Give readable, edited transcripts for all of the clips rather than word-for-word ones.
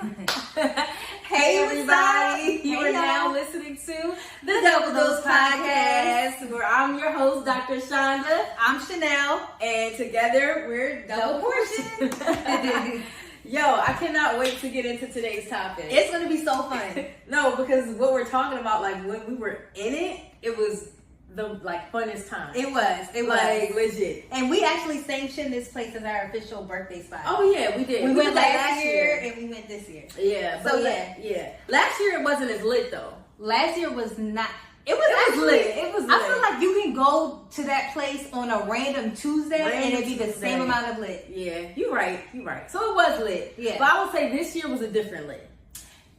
Hey everybody, you are now listening to the Double Dose Podcast, where I'm your host, Dr. Chanda. I'm Chanelle, and together we're Double Portion. Yo, I cannot wait to get into today's topic. It's gonna be so fun. No, because what we're talking about, like when we were in it, it was the funnest time. It was like legit. And we actually sanctioned this place as our official birthday spot. Oh yeah, we did. We went last year and we went this year. Yeah. So yeah. Last year it wasn't as lit though. Last year was not. It was lit. It was lit. I feel like you can go to that place on a random Tuesday and it'd be the same amount of lit. Yeah, you're right. So it was lit. Yeah. But I would say this year was a different lit.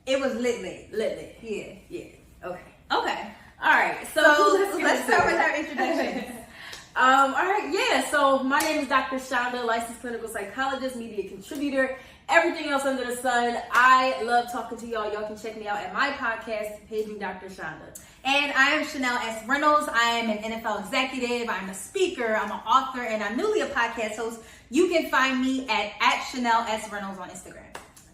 It was lit. Yeah. Okay. Okay. All right. So let's start with our introduction. All right. Yeah. So my name is Dr. Chanda, licensed clinical psychologist, media contributor, everything else under the sun. I love talking to y'all. Y'all can check me out at my podcast, Paging Dr. Chanda. And I am Chanelle S. Reynolds. I am an NFL executive. I'm a speaker. I'm an author, and I'm newly a podcast host. You can find me at Chanelle S. Reynolds on Instagram.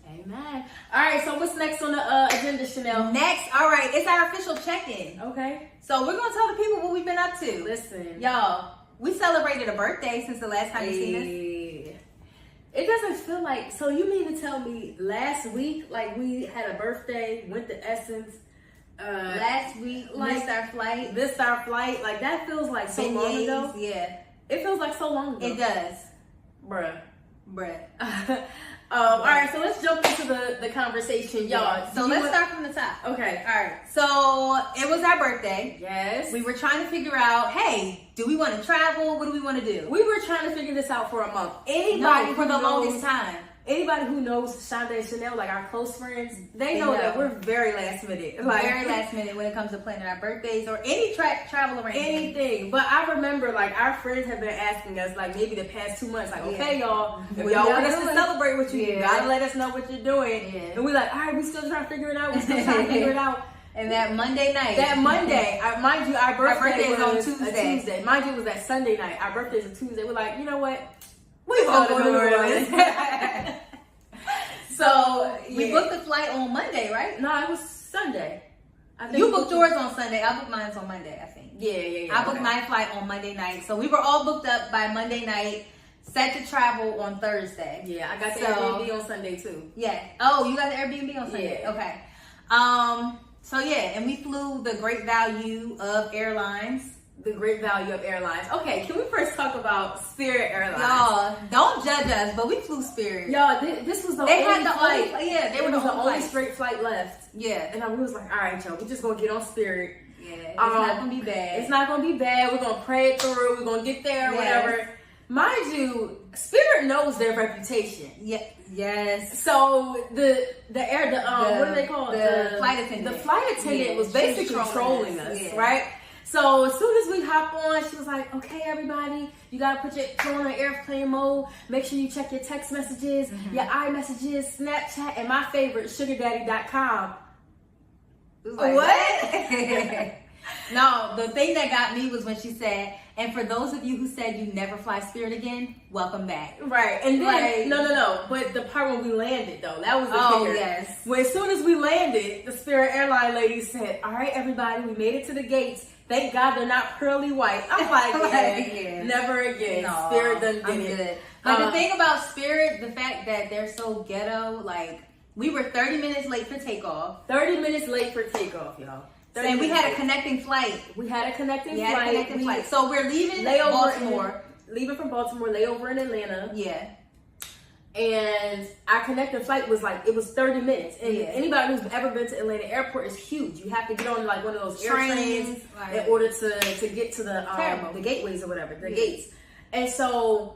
Amen. All right. So what's next on the agenda, Chanelle? Next, all right, it's our official check-in. Okay. So we're gonna tell the people what we've been up to. Listen, y'all, we celebrated a birthday since the last time you seen us. It doesn't feel like. So you mean to tell me last week, like we had a birthday, went to Essence. Last week, missed our flight. Like that feels like so long ago. Yeah, it feels like so long ago. It does, bruh. All right, so let's jump into the conversation, y'all. Yeah. So let's start from the top. Okay. All right. So it was our birthday. Yes. We were trying to figure out, hey, do we want to travel? What do we want to do? We were trying to figure this out for a month. For the longest time. Anybody who knows Chanda.n.Chanelle, like our close friends, they know that we're very last minute. Very last minute when it comes to planning our birthdays or any travel arrangement. Anything. But I remember, like, our friends have been asking us, like, maybe the past 2 months, like, okay, y'all, if y'all want us to celebrate with you, you gotta let us know what you're doing. Yeah. And we're like, all right, we still trying to figure it out. And that Monday night. Mind you, our birthday was on Tuesday. Mind you, it was that Sunday night. Our birthday's a Tuesday. We're like, you know what? We gonna go to New Orleans. So we booked the flight on Monday, right? No, it was Sunday. You booked yours on Sunday. I booked mine on Monday, I think. Yeah. I booked my flight on Monday night. So we were all booked up by Monday night, set to travel on Thursday. Yeah, I got the Airbnb on Sunday too. Yeah. Oh, you got the Airbnb on Sunday? Yeah. Okay. So yeah, and we flew the great value of airlines. The great value of airlines. Okay, can we first talk about Spirit Airlines? Y'all, don't judge us, but we flew Spirit. Y'all, this was the only flight. They were the only straight flight left. Yeah. And we was like, all right, y'all, we're just going to get on Spirit. Yeah, it's not going to be bad. It's not going to be bad. We're going to pray it through. We're going to get there, whatever. Mind you, Spirit knows their reputation. Yeah. Yes. So what do they call it? The flight attendant. The flight attendant was basically trolling us, right? So as soon as we hop on, she was like, okay, everybody, you got to put your phone on airplane mode. Make sure you check your text messages, your iMessages, Snapchat, and my favorite, sugardaddy.com. Like, what? No, the thing that got me was when she said, and for those of you who said you never fly Spirit again, welcome back. Right. And then, no. But the part when we landed, though, that was the kicker. Yes. When as soon as we landed, the Spirit airline lady said, all right, everybody, we made it to the gates. Thank God they're not pearly white. I'm like, never again. No, Spirit doesn't get it. But the thing about Spirit, the fact that they're so ghetto, like, we were 30 minutes late for takeoff. 30 minutes late for takeoff, y'all. And we had a connecting flight. So we're leaving Baltimore. Leaving from Baltimore, layover in Atlanta. Yeah. And our connecting flight was it was 30 minutes. And anybody who's ever been to Atlanta Airport is huge. You have to get on one of those trains in order to get to the gateways or whatever, the gates. And so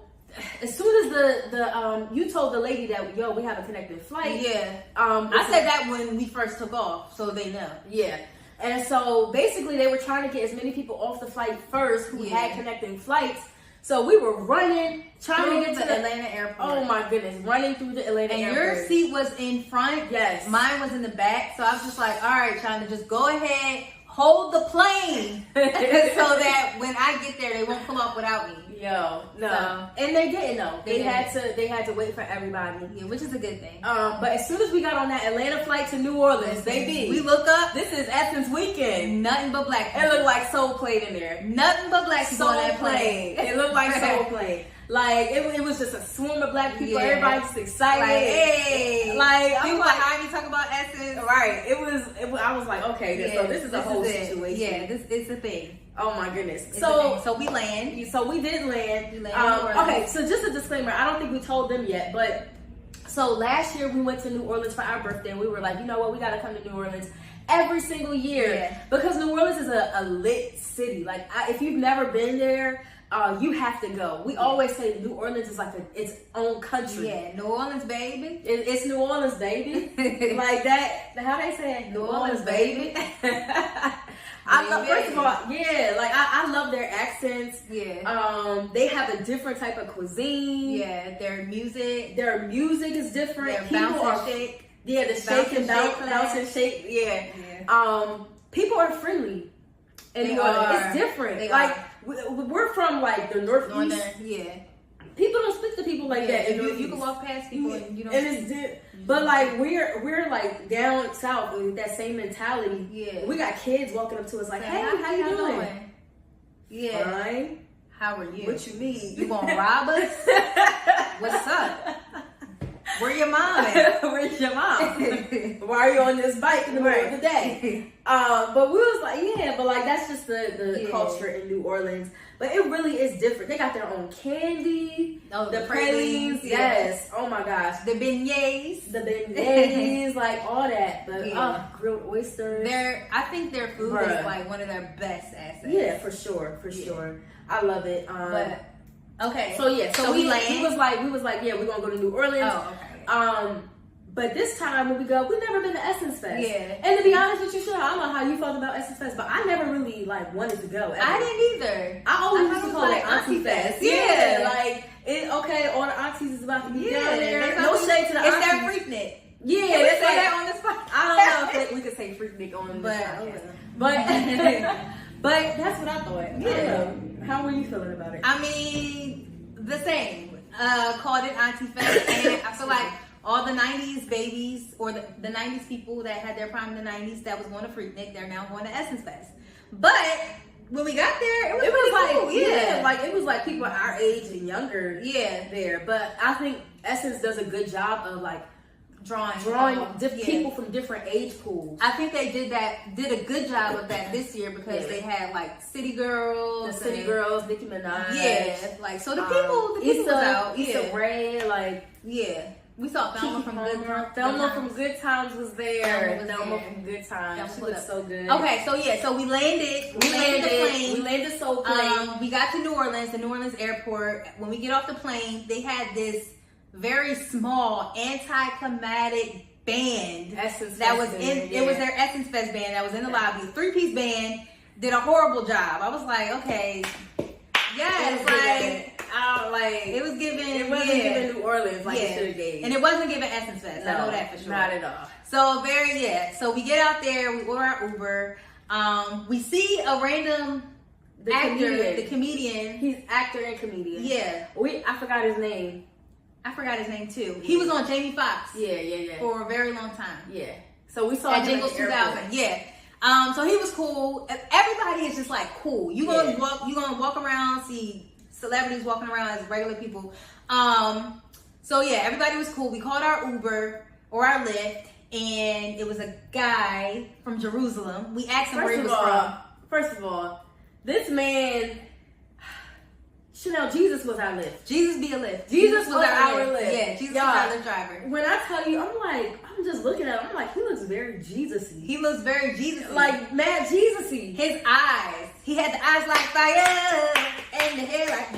as soon as you told the lady that we have a connecting flight. Yeah. I said that when we first took off, so they know. Yeah. And so basically they were trying to get as many people off the flight first who had connecting flights. So we were running, trying to get to the Atlanta airport. Oh my goodness, running through the Atlanta airport. And your seat was in front. Yes. Mine was in the back. So I was just like, all right, Chanda, just go ahead, hold the plane so that when I get there, they won't pull off without me. Yo, no, So, and they didn't know. They had to wait for everybody. Yeah, which is a good thing. But as soon as we got on that Atlanta flight to New Orleans, baby, we look up. This is Essence weekend. Nothing but black people. It looked like Soul Plane in there. Nothing but black people on that plane. It looked like Soul Plane. Like it was just a swarm of black people. Yeah. Everybody just excited. Like, hey, like people like, behind me talking about Essence. Right. It was. I was like, okay, so this is a whole situation. Yeah, this is a thing. Oh my goodness. So we land. So we did land. We landed okay. So just a disclaimer. I don't think we told them yet, but so last year we went to New Orleans for our birthday. And we were like, you know what? We got to come to New Orleans every single year because New Orleans is a lit city. Like if you've never been there. You have to go. We always say New Orleans is like its own country. Yeah, New Orleans, baby. It's New Orleans, baby. Like that. How they say it? New Orleans, baby. I love. First of all, like I love their accents. Yeah. They have a different type of cuisine. Yeah. Their music is different. Their bounce and shake. Yeah, the shake and bounce and shake. Yeah. People are friendly. And it's different. We're from like the Northeast. Yeah. People don't speak to people like that. And you can walk past people and you don't. And but like we're like down south with that same mentality. Yeah. We got kids walking up to us like, hey, how you doing? Yeah. Fine. How are you? What you need? You gonna rob us? What's up? Where your mom at? Where's your mom? Why are you on this bike in the middle of the day? But we was like, but like that's just the culture in New Orleans. But it really is different. They got their own candy, the pralines, yes. Oh my gosh, the beignets, like all that. But grilled oysters. I think their food is like one of their best assets. Yeah, for sure. I love it. Okay. So we land. We was like, yeah, we're gonna go to New Orleans. Oh, okay. But this time when we go, we've never been to Essence Fest. Yeah. And to be honest with you, Chanelle, I don't know how you felt about Essence Fest, but I never really like wanted to go. Ever. I didn't either. I always used to call it Auntie Fest. Yeah. Like all the aunties is about to be down there. No shade to the aunties. It's their Freaknik. Yeah, can we say that on this podcast? I don't know if we could say Freaknik on this podcast. But that's what I thought. Yeah. How were you feeling about it? I mean, the same. Called it Auntie Fest, and I feel like all the 90s babies or the 90s people that had their prime in the 90s that was going to Freaknik, they're now going to Essence Fest. But when we got there, it was like cool. Like it was like people our age and younger there. But I think Essence does a good job of like drawing people from different age pools. I think they did a good job of that this year because they had like City Girls, Nicki Minaj. Like so the people was out. Issa Rae, like we saw Thelma from Good Times. Thelma from Good Times was there. Thelma from Good Times. She looked so good. Okay, so we landed. We landed the plane. We landed Soul Plane. We got to New Orleans, the New Orleans airport. When we get off the plane, they had this very small anti-climatic band that was in. It was their Essence Fest band that was in the lobby. 3-piece band did a horrible job. I was like, okay, it was giving. It wasn't giving New Orleans like it should have gave. And it wasn't giving Essence Fest. I know that for sure. Not at all. So So we get out there. We order our Uber. We see a random actor, the comedian. He's actor and comedian. Yeah. I forgot his name. I forgot his name too. He was on Jamie Foxx. Yeah. For a very long time. Yeah. So we saw at him Jingles 2000. Yeah. So he was cool. Everybody is just like cool. You gonna walk around, see celebrities walking around as regular people. So yeah, everybody was cool. We called our Uber or our Lyft, and it was a guy from Jerusalem. We asked him where he was from. First of all, this man, Chanelle, Jesus was our Lyft. Jesus be a Lyft. Jesus was our Lyft. Yeah, Jesus was our Lyft driver. When I tell you, I'm just looking at him, I'm like, he looks very Jesus-y. He looks very Jesus-y. Like, mad Jesus-y. His eyes. He had the eyes like fire, and the hair like,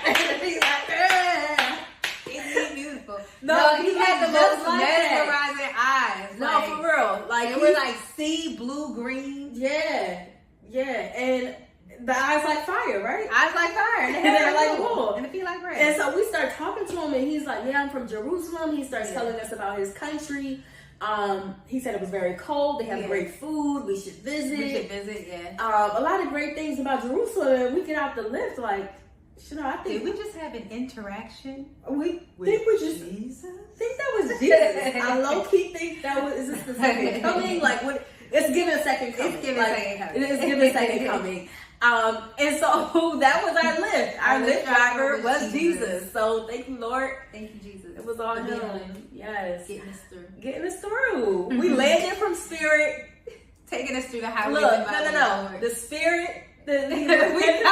and he's like, He's beautiful. No, he had the most mesmerizing eyes. No, like, for real. Like, they were like sea blue green. Yeah. And the eyes like fire, right? Eyes like fire. And the hair like wool. And the feet like red. And so we start talking to him, and he's like, yeah, I'm from Jerusalem. He starts telling us about his country. He said it was very cold. They have great food. We should visit. A lot of great things about Jerusalem. And we get out the lift like, I think did we just have an interaction? We think we just think that was Jesus. I low key think that was. Is this the second coming? Like what? It's giving a second coming. It's giving second coming. It is giving second coming. And so that was our Lyft. Our Lyft driver was Jesus. So thank you, Lord. Thank you, Jesus. It was all him. Yes, Getting us through. Mm-hmm. We landed from Spirit, taking us through the highway. Look, no. The Spirit. We went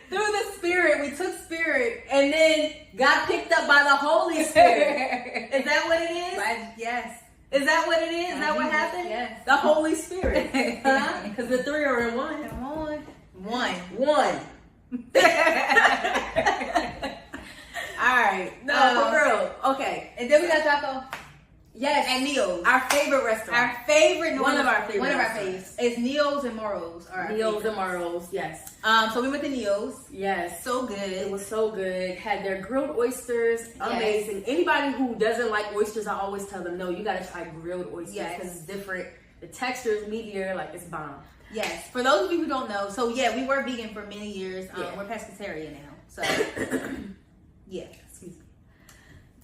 through the Spirit. We took Spirit, and then got picked up by the Holy Spirit. Is that what it is? Yes. Is that what it is? Is that what happened? Yes. The Holy Spirit. Huh? Because the three are in one. Come on. One. All right. No, for real. Okay. And then we got Jocko. Yes. And Neo's. Our favorite restaurant. Our favorite. One of our favorites. Is Neo's and Moro's. Neo's and Moro's. Yes. So we went to Neo's. Yes. So good. It was so good. Had their grilled oysters. Amazing. Yes. Anybody who doesn't like oysters, I always tell them, no, you got to try grilled oysters because it's different. The texture is meatier. Like, it's bomb. Yes. For those of you who don't know, so yeah, we were vegan for many years. We're pescatarian now. So, yeah. Excuse me.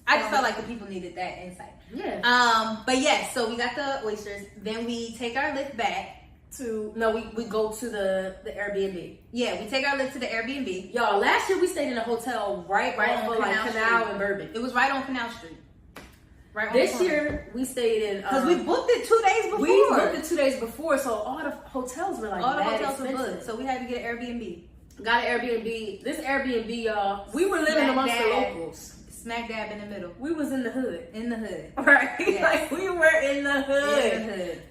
I just felt like the people needed that insight. Yeah. But yes, so we got the oysters. Then we take our Lyft back to we go to the Airbnb. Yeah, we take our Lyft to the Airbnb. Y'all, last year we stayed in a hotel right on Canal and Bourbon. It was right on Canal Street. Right. This year we stayed in because we booked it 2 days before. We booked it 2 days before, so all the hotels were like were booked. So we had to get an Airbnb. Got an Airbnb. This Airbnb, y'all, we were living amongst the locals. Smack dab in the middle. We was in the hood. Right. Yes. Like we were in the hood.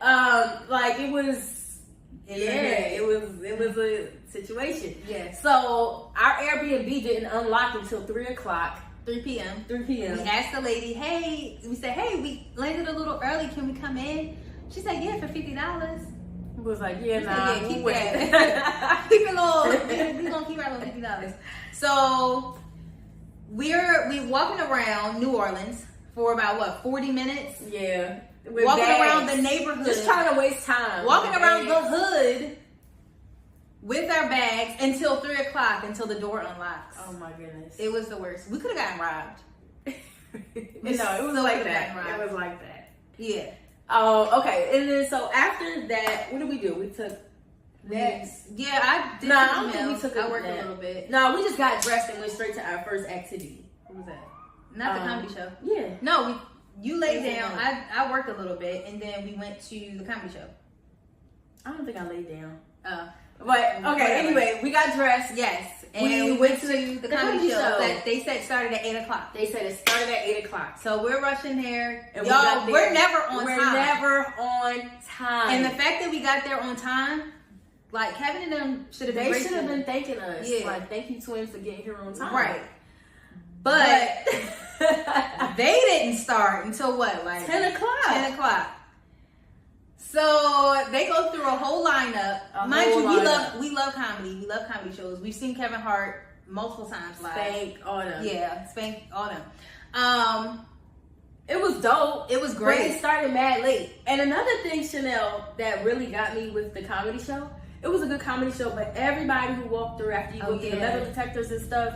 Like it was it was a situation. Yeah. So our Airbnb didn't unlock until 3 o'clock. 3 p.m. We asked the lady, we said, we landed a little early. Can we come in? She said, yeah, for $50. It was like, nah, keep that. Keep it low. We're going to keep our little $50. So we're walking around New Orleans for about 40 minutes? Yeah. Walking around the neighborhood. Just trying to waste time. Walking around the hood with our bags until 3 o'clock until the door unlocks. Oh my goodness. It was the worst. We could have gotten robbed. It was like that. It was like that. Yeah. Okay. And then so after that, what did we do? We took naps. Yeah, I did. I don't think we took I worked a little bit. No, we just got dressed and went straight to our first activity. What was that? Not the comedy show. Yeah. No, you laid down. I worked a little bit and then we went to the comedy show. I don't think I laid down. But okay, anyway, we got dressed. Yes. And we went to the comedy show that they said started at 8 o'clock. They said it started at 8 o'clock. So we're rushing there. And y'all, we're never on time. We're never on time. And the fact that we got there on time, like Kevin and them should have been thanking us. Yeah. Like, thank you, twins, for getting here on time. Right. But they didn't start until 10 o'clock. 10 o'clock. So they go through a whole lineup. Mind you, we love comedy. We love comedy shows. We've seen Kevin Hart multiple times live. Spank all them. Yeah, Spank all them. It was dope. It was great. But it started mad late. And another thing, Chanelle, that really got me with the comedy show, it was a good comedy show, but everybody who walked through after you go through the metal detectors and stuff,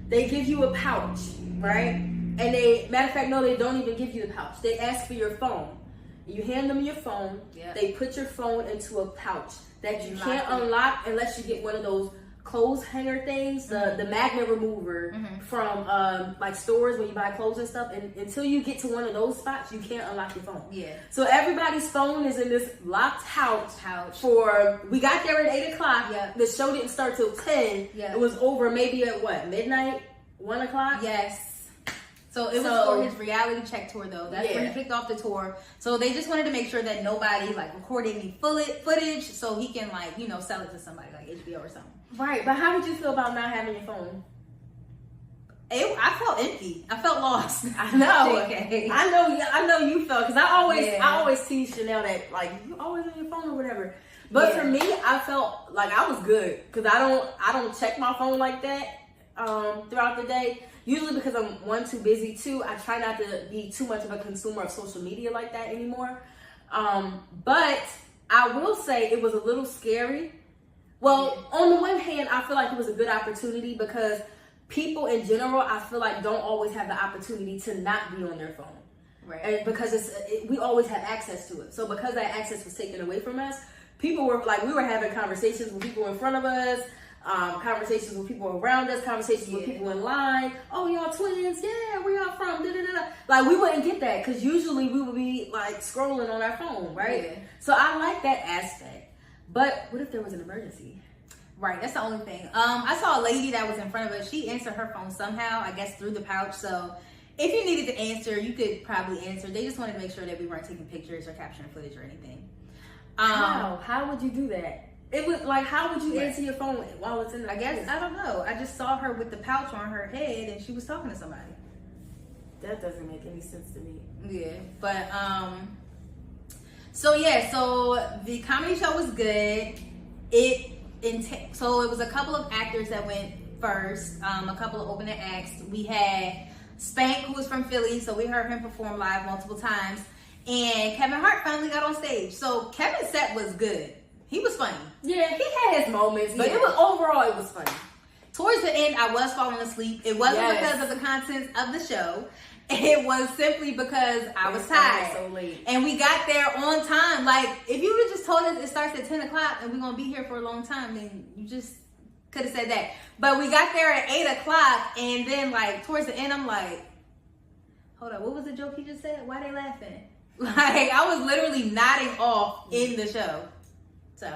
they give you a pouch, right? And matter of fact, no, they don't even give you the pouch. They ask for your phone. You hand them your phone. Yep. They put your phone into a pouch that you can't unlock unless you get one of those clothes hanger things, the magnet remover from like stores when you buy clothes and stuff. And until you get to one of those spots, you can't unlock your phone. Yeah. So everybody's phone is in this locked pouch. We got there at 8 o'clock. Yep. The show didn't start till 10. Yep. It was over maybe at midnight, 1 o'clock. Yes. So it was for his reality check tour, though. That's when he kicked off the tour. So they just wanted to make sure that nobody recorded any footage, so he can sell it to somebody like HBO or something. Right, but how would you feel about not having your phone? I felt empty. I felt lost. I know. I know you felt, because I always tease Chanelle that you always on your phone or whatever. But for me, I felt like I was good because I don't check my phone like that throughout the day. Usually because I'm too busy. 2, I try not to be too much of a consumer of social media like that anymore. But I will say it was a little scary Well, on the one hand, I feel like it was a good opportunity because people in general, I feel like don't always have the opportunity to not be on their phone. Right. And because we always have access to it. So because that access was taken away from us, people were like, we were having conversations with people in front of us, conversations with people around us, conversations with people in line. Oh, y'all twins? Yeah, where y'all from? Da, da, da, da. Like, we wouldn't get that because usually we would be like scrolling on our phone, right? Yeah. So I like that aspect. But what if there was an emergency? Right, that's the only thing. I saw a lady that was in front of us. She answered her phone somehow, I guess through the pouch. So if you needed to answer, you could probably answer. They just wanted to make sure that we weren't taking pictures or capturing footage or anything. How would you do that? It was like, how would you answer your phone while it's in the I guess, I don't know. I just saw her with the pouch on her head and she was talking to somebody. That doesn't make any sense to me. Yeah, but so the comedy show was good. So it was a couple of actors that went first, a couple of opening acts. We had Spank, who was from Philly, so we heard him perform live multiple times. And Kevin Hart finally got on stage. So Kevin's set was good. He was funny. Yeah, he had his moments, but it was overall, it was funny. Towards the end, I was falling asleep. It wasn't because of the content of the show. It was simply because I was tired. So late. And we got there on time. Like, if you would have just told us it starts at 10 o'clock and we're going to be here for a long time, then you just could have said that. But we got there at 8 o'clock, and then, like, towards the end, I'm like, hold up, what was the joke he just said? Why they laughing? Like, I was literally nodding off in the show. So,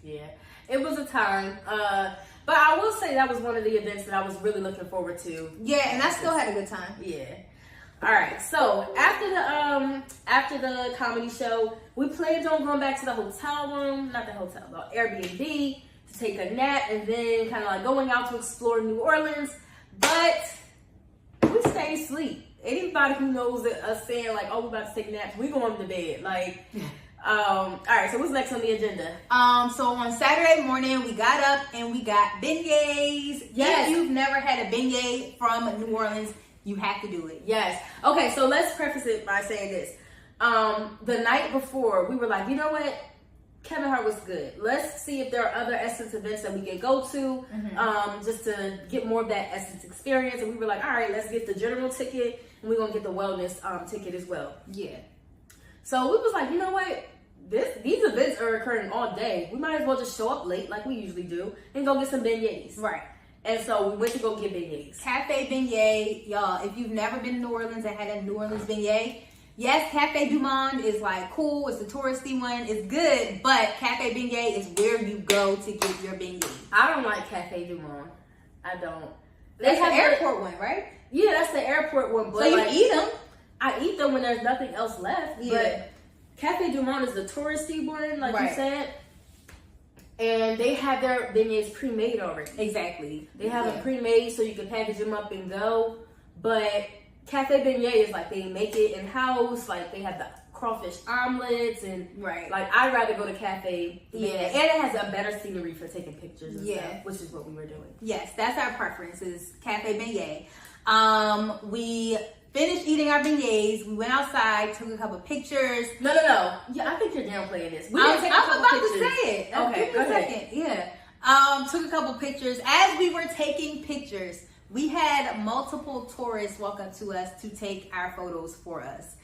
yeah, it was a time. But I will say that was one of the events that I was really looking forward to. Yeah, and I still had a good time. Yeah. All right. So after the comedy show, we planned on going back to the hotel room, not the hotel, the Airbnb, to take a nap, and then kind of like going out to explore New Orleans. But we stayed asleep. Anybody who knows us saying like, "Oh, we're about to take naps," we going to bed. Like. All right, so what's next on the agenda? So on Saturday morning, we got up and we got beignets. Yes. If you've never had a beignet from New Orleans, you have to do it. Yes. Okay, so let's preface it by saying this. The night before, we were like, you know what? Kevin Hart was good. Let's see if there are other Essence events that we can go to, just to get more of that Essence experience. And we were like, all right, let's get the general ticket, and we're going to get the wellness ticket as well. Yeah. So we was like, you know what? These events are occurring all day. We might as well just show up late like we usually do and go get some beignets. Right. And so we went to go get beignets. Cafe beignet, y'all, if you've never been to New Orleans and had a New Orleans beignet, yes, Cafe Du Monde is like cool. It's the touristy one. It's good. But Cafe beignet is where you go to get your beignet. I don't like Cafe Du Monde. I don't. That's the airport one, right? Yeah, that's the airport one. But so you eat them. I eat them when there's nothing else left. Yeah. But Cafe Du Monde is the touristy one, like right. you said. And they have their beignets pre-made already. Exactly. They have them pre-made so you can package them up and go. But Cafe Beignet is like they make it in-house. Like they have the crawfish omelets and right. Like I'd rather go to Cafe Beignet. And it has a better scenery for taking pictures and stuff, which is what we were doing. Yes, that's our preference is Cafe Beignet. We finished eating our beignets. We went outside, took a couple pictures. No. Yeah, I think you're downplaying this. We I'm didn't take a couple about pictures. to say it. Okay, go ahead. Yeah. Took a couple pictures. As we were taking pictures, we had multiple tourists walk up to us to take our photos for us.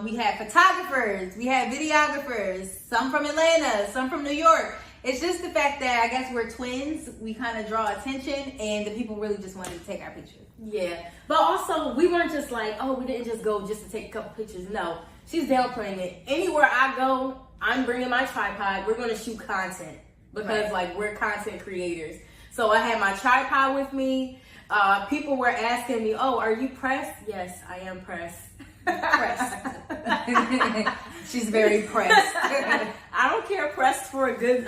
We had photographers, we had videographers, some from Atlanta, some from New York. It's just the fact that I guess we're twins. We kind of draw attention, and the people really just wanted to take our picture. Yeah, but also we weren't just like, oh, we didn't just go just to take a couple pictures. No, she's downplaying it. Anywhere I go, I'm bringing my tripod. We're going to shoot content because like we're content creators. So I had my tripod with me. People were asking me, oh, are you pressed? Yes, I am pressed. She's very pressed. I don't care, pressed for a good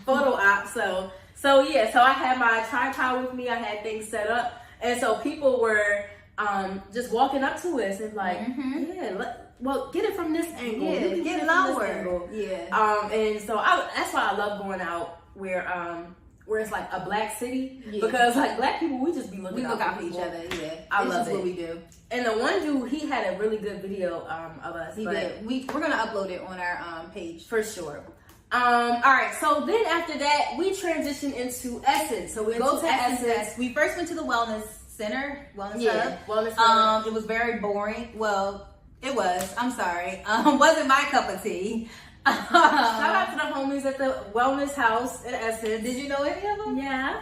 photo op. So I had my tripod with me. I had things set up, and so people were just walking up to us and like, well, get it from this angle. Yeah, get lower. Yeah. And so that's why I love going out where it's like a black city because like black people, we just be looking out for each other. Yeah, I love it. What we do. And the one dude, he had a really good video of us. He did. We're gonna upload it on our page for sure. All right, so then after that, we transitioned into Essence. So we go to Essence. We first went to the Wellness Center, Wellness Hub. Wellness Center. It was very boring. Well, it was. I'm sorry. Wasn't my cup of tea. Shout out to the homies at the Wellness House in Essence. Did you know any of them? Yeah.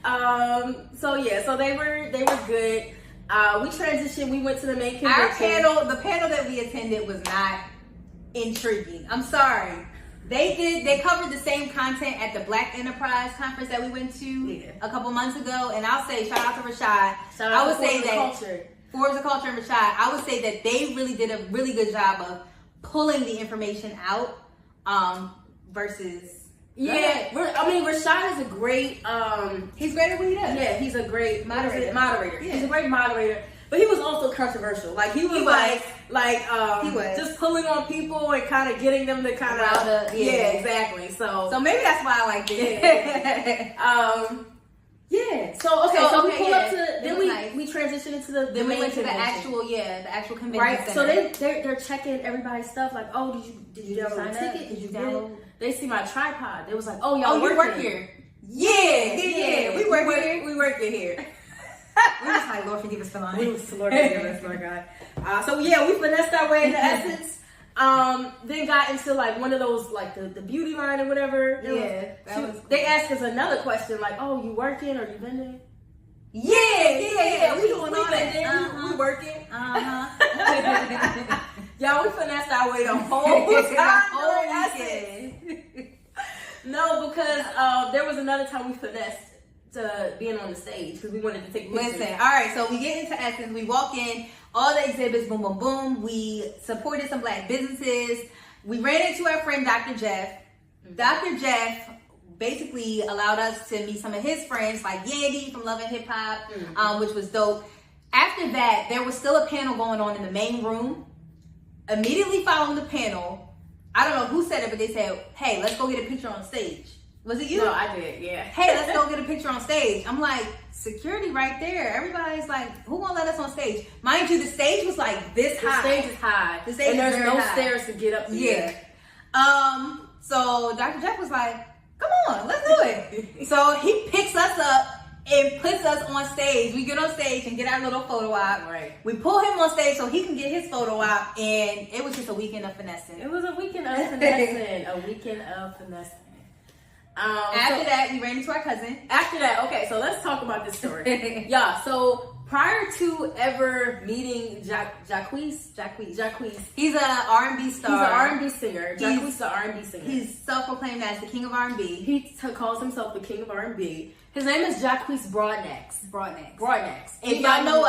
Oh. So they were good. We transitioned. We went to the main convention. The panel that we attended was not intriguing. I'm sorry. They covered the same content at the Black Enterprise conference that we went to a couple months ago, and I'll say shout out to Rashad. I would say that Forbes of Culture and Rashad. I would say that they really did a really good job of pulling the information out versus. Yeah, I mean, Rashad is a great. He's great at what he does. Yeah, he's a great moderator. Yeah. He's a great moderator, but he was also controversial. Like he was just pulling on people and kind of getting them to kind of exactly. So maybe that's why I liked it. So we pull up to then we transitioned into the then we went to the actual convention. Right. Center. So they're checking everybody's stuff. Like, oh, did you download a ticket? Did you download? They see my tripod. They was like, oh, y'all work here. Yeah. We work here. We work here. We was like, Lord forgive us for lying. Lord forgive us, Lord God. So yeah, we finessed our way into Essence. Then got into like one of those like the beauty line or whatever. They asked us another question like, oh, you working or you vending? Yeah. We doing all that. We working. Y'all, we finessed our way the whole time. No, because there was another time we finessed to being on the stage because we wanted to take pictures. Listen, all right, so we get into Essence. We walk in, all the exhibits, boom, boom, boom. We supported some Black businesses. We ran into our friend, Dr. Jeff. Mm-hmm. Dr. Jeff basically allowed us to meet some of his friends, like Yandy from Love and Hip Hop, which was dope. After that, there was still a panel going on in the main room. Immediately following the panel, I don't know who said it, but they said, hey, let's go get a picture on stage. Was it you? No, I did, yeah. Hey, let's go get a picture on stage. I'm like, security right there. Everybody's like, who won't let us on stage? Mind you, the stage was like this high. The stage is high. The stage and there's no high. stairs to get up to. Yeah. So Dr. Jeff was like, come on, let's do it. So he picks us up and puts us on stage. We get on stage and get our little photo op. Right. We pull him on stage so he can get his photo op, and it was just a weekend of finessing. It was a weekend of finessing. A weekend of finessing. After that, we ran into our cousin. After that, okay, so let's talk about this story. Yeah, so prior to ever meeting Jacquees. He's an R&B star. He's an R&B singer. Jacquees is an R&B singer. He's self-proclaimed as the king of R&B. He calls himself the king of R&B. His name is Jacquees Broadnax. If y'all know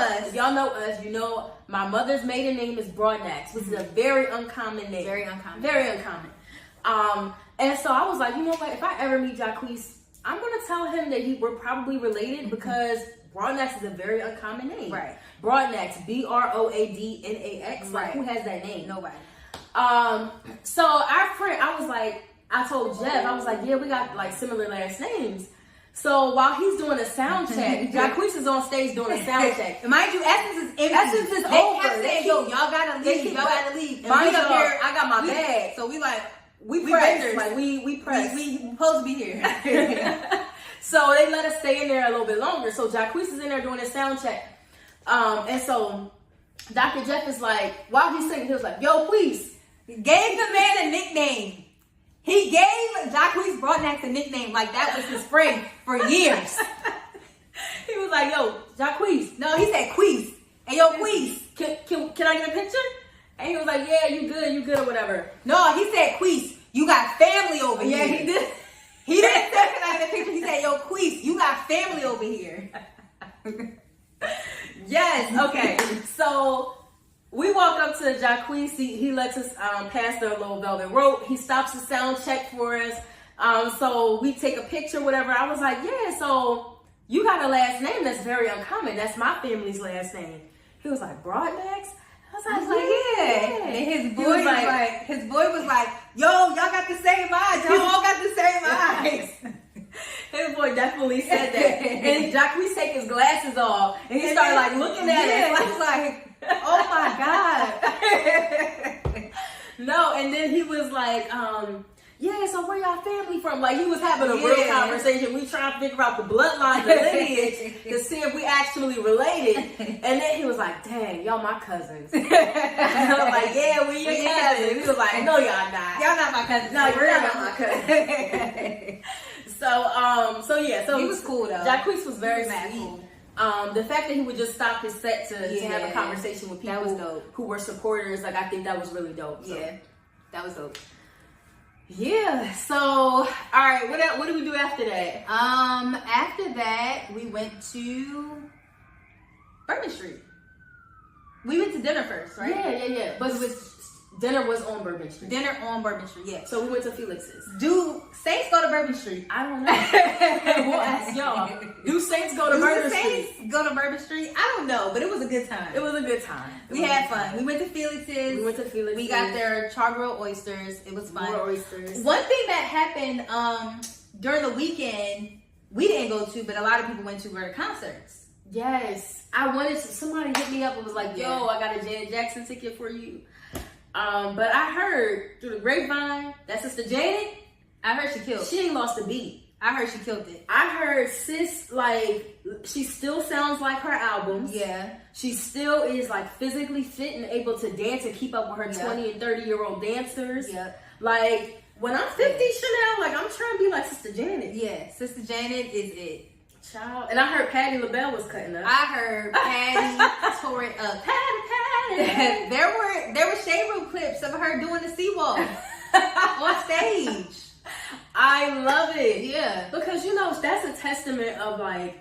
us, you know my mother's maiden name is Broadnax, which is a very uncommon name. Very uncommon. And so I was like, you know what? If I ever meet Jacquees, I'm gonna tell him that we're probably related because Broadnax is a very uncommon name. Right. Broadnax, Broadnax. Right. Like, who has that name? Nobody. So our friend, I told Jeff, I was like, yeah, we got like similar last names. So while he's doing a sound check, Jacquees is on stage doing a sound check. Mind you, Essence is empty. Essence is they over. Kept saying, yo, y'all gotta leave. Y'all gotta leave. Mind you, I got my bag. So we like, we pressed. Like we pressed. We supposed to be here. So they let us stay in there a little bit longer. So Jacquees is in there doing a sound check. And so Dr. Jeff is like, while he's singing, he was like, yo, please. Gave the man a nickname. He gave Jacquees Broadnax a nickname like that was his friend for years. He was like, yo, Jacquees. No, he said Queez. Hey, yo, Queez. Can I get a picture? And he was like, yeah, you good or whatever. No, he said, Queez, you got family over here. Yeah, he did. He didn't say, can I get a picture? He said, yo, Queez, you got family over here. Yes, okay. So we walk up to Jacquees. He lets us pass the little velvet rope. He stops the sound check for us. So we take a picture, whatever. I was like, yeah, so you got a last name that's very uncommon. That's my family's last name. He was like, Broadnax? I was like, yeah. And his boy was like, yo, y'all got the same eyes. Y'all all got the same eyes. His boy definitely said that. And Jacquees take his glasses off and he started like looking at it. I was like, oh my God. No, and then he was like, yeah, so where y'all family from? Like, he was having a real conversation. We trying to figure out the bloodline, the lineage, to see if we actually related. And then he was like, dang, y'all my cousins. And I was like, yeah, we your cousins. He was like, no, y'all not. Y'all not my cousins. No, you're not my cousins. So he was cool, though. Jacquees was very sweet. Cool. The fact that he would just stop his set to have a conversation with people that was dope. who were supporters, like, I think that was really dope. So. Yeah, that was dope. Yeah. So, all right. What did we do after that? After that, we went to Bourbon Street. We went to dinner first, right? Yeah. But dinner was on Bourbon Street. Dinner on Bourbon Street, yeah. So we went to Felix's. Do Saints go to Bourbon Street? I don't know. We'll ask y'all. Do Saints go to Bourbon Street? Saints go to Bourbon Street? I don't know, but it was a good time. It was a good time. We had fun. We went to Felix's. We got their char-grilled oysters. It was fun. More oysters. One thing that happened during the weekend, we didn't go to, but a lot of people went to, were the concerts. Yes. I wanted to. Somebody hit me up and was like, yo, I got a Janet Jackson ticket for you. But I heard through the grapevine that Sister Janet, I heard she killed. She ain't lost a beat. I heard she killed it. I heard sis, like, she still sounds like her albums. Yeah. She still is, like, physically fit and able to dance and keep up with her 20 and 30-year-old dancers. Yeah. Like, when I'm 50, Chanelle, like, I'm trying to be like Sister Janet. Yeah, Sister Janet is it. Child. And I heard Patti LaBelle was cutting up. I heard Patti tore it up. Patti. There were shade room clips of her doing the seawall on stage. I love it. Yeah. Because, you know, that's a testament of, like,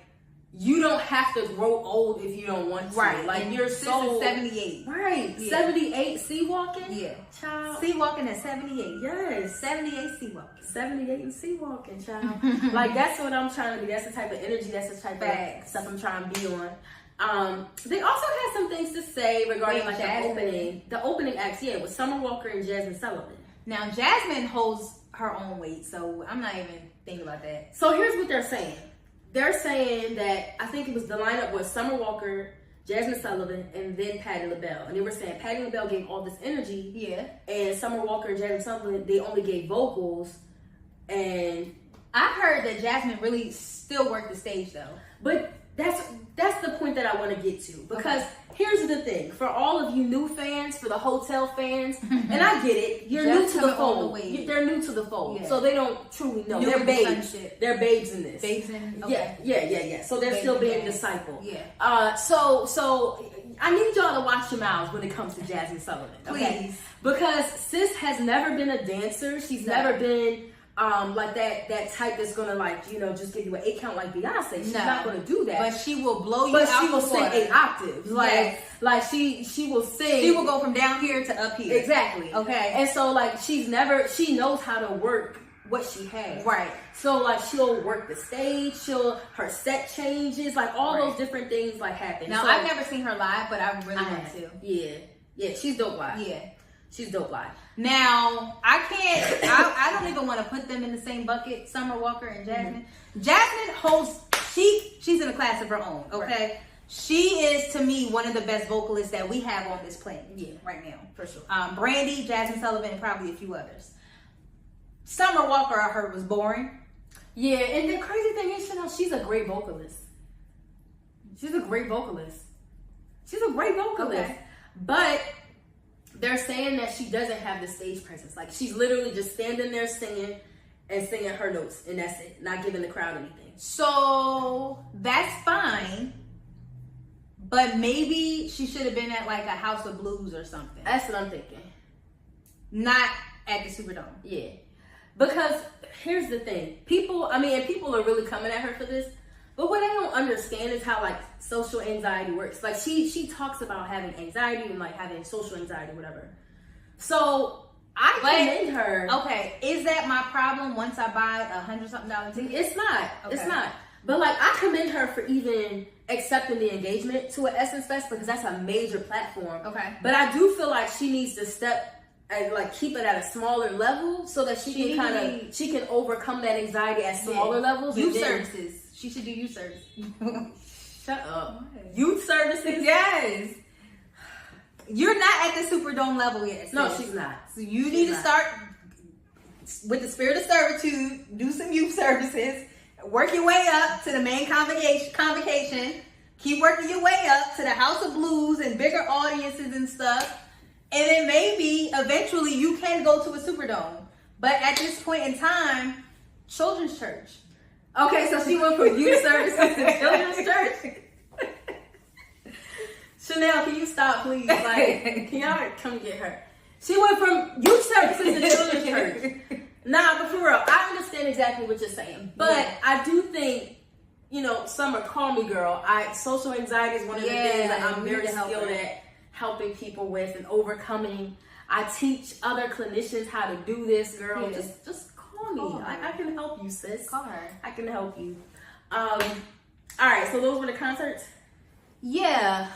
you don't have to grow old if you don't want to. Right. Like, you're so... 78. Right. Yeah. 78 sea walking? Yeah. Child. Sea walking at 78. Yes. 78 sea walking. 78 and sea walking, child. Like, that's what I'm trying to be. That's the type of energy, that's the type of stuff I'm trying to be on. They also had some things to say regarding, like, the opening acts. Yeah, with Summer Walker and Jasmine Sullivan. Now, Jasmine holds her own weight, so I'm not even thinking about that. So here's what they're saying. They're saying that, I think it was the lineup was Summer Walker, Jasmine Sullivan, and then Patti LaBelle. And they were saying Patti LaBelle gave all this energy. Yeah. And Summer Walker and Jasmine Sullivan, they only gave vocals. And I heard that Jasmine really still worked the stage, though. But that's the point that I want to get to. Because here's the thing. For all of you new fans, for the hotel fans, and I get it, you're new to the fold. They're new to the fold. Yeah. So they don't truly know. They're babes. They're babes in this. Babes in? Okay. Yeah. So they're still being discipled. Yeah. So I need y'all to watch your mouths when it comes to Jasmine Sullivan. Okay? Please. Because sis has never been a dancer. She's never been... like that type that's gonna, like, you know, just give you an 8 count like Beyonce. She's not gonna do that. But she will blow you out. But she will sing 8 octaves. Like she will sing. She will go from down here to up here. Exactly. Okay. And so, like, she knows how to work what she has. Right. So, like, she'll work the stage. Her set changes. Like, all those different things, like, happen. Now, so, I've never seen her live, but I really want to. Yeah. She's dope live. Yeah. She's dope live. Now, I don't even want to put them in the same bucket, Summer Walker and Jasmine. Mm-hmm. Jasmine holds, she's in a class of her own, okay? Right. She is, to me, one of the best vocalists that we have on this planet right now. For sure. Brandy, Jasmine Sullivan, and probably a few others. Summer Walker, I heard, was boring. Yeah, and the crazy thing is, Chanelle, she's a great vocalist. Okay. But... they're saying that she doesn't have the stage presence. Like, she's literally just standing there singing her notes, and that's it. Not giving the crowd anything. So, that's fine. But maybe she should have been at, like, a House of Blues or something. That's what I'm thinking. Not at the Superdome. Yeah. Because, here's the thing. People are really coming at her for this. But what I don't understand is how, like, social anxiety works. Like, she talks about having anxiety and, like, having social anxiety, whatever. So, I commend her. Okay, is that my problem once I buy $100-something ticket? It's not. Okay. It's not. But, like, I commend her for even accepting the engagement to an Essence Fest because that's a major platform. Okay. But I do feel like she needs to step and, like, keep it at a smaller level so that she can overcome that anxiety at smaller levels. Youth services. She should do youth service. Shut up. Youth services? Yes. you're not at the Superdome level yet. Sis. No, she's not. So you need to start with the spirit of servitude, do some youth services, work your way up to the main convocation, keep working your way up to the House of Blues and bigger audiences and stuff. And then maybe eventually you can go to a Superdome. But at this point in time, children's church. Okay, so she went from youth services to children's church. Chanelle, can you stop, please? Like, can y'all come get her? She went from youth services to children's church. Nah, but for real, I understand exactly what you're saying. But I do think, Summer, call me girl. Social anxiety is one of the things that I'm very skilled at helping people with and overcoming. I teach other clinicians how to do this, girl. Yeah. Just call me. I can help you, sis. Call her. I can help you. All right, so those were the concerts? Yeah.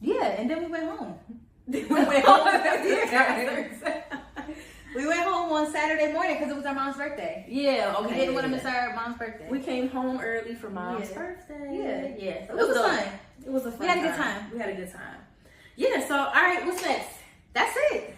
Yeah, and then we went home. We went home on Saturday morning because it was our mom's birthday. Yeah, okay. We didn't want to miss our mom's birthday. We came home early for mom's birthday. Yeah. So it was fun. It was a fun We had a good time. We had a good time. Yeah, so, all right, what's next? That's it.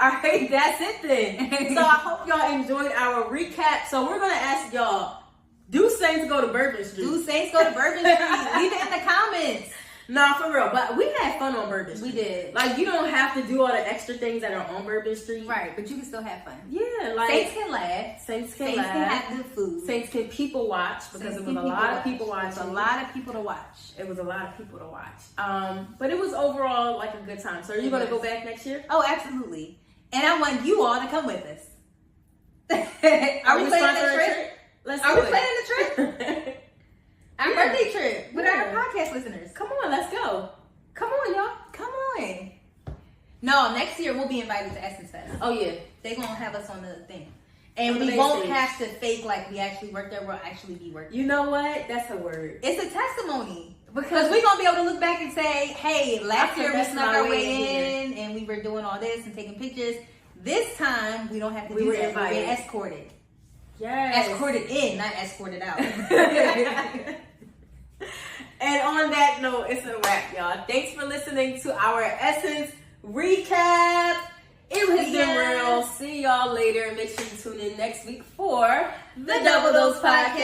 All right, that's it then. So I hope y'all enjoyed our recap. So we're going to ask y'all, do Saints go to Bourbon Street? Do Saints go to Bourbon Street? Leave it in the comments. Nah, for real. But we had fun on Bourbon Street. We did. Like, you don't have to do all the extra things that are on Bourbon Street. Right, but you can still have fun. Yeah, like Saints can laugh. Saints can have good food. Saints can people watch because it was a lot of people watching. It was a lot of people to watch. It was a lot of people to watch. But it was overall like a good time. So are you going to go back next year? Oh, absolutely. And I want you all to come with us. Are we planning the trip? Are we planning the trip? Our birthday trip with our podcast listeners. Come on, let's go. Come on, y'all. Come on. No, next year we'll be invited to Essence Fest. Oh, yeah. They're going to have us on the thing. And we won't have to fake like we actually work there. We'll actually be working. You know what? That's a word. It's a testimony. Because we're going to be able to look back and say, hey, last year we snuck our way in and we were doing all this and taking pictures. This time we don't have to do that. We're being escorted. Yes. Escorted in, not escorted out. And on that note, it's a wrap, y'all. Thanks for listening to our Essence recap. It has been real. See y'all later. Make sure you tune in next week for the Double Dose Podcast.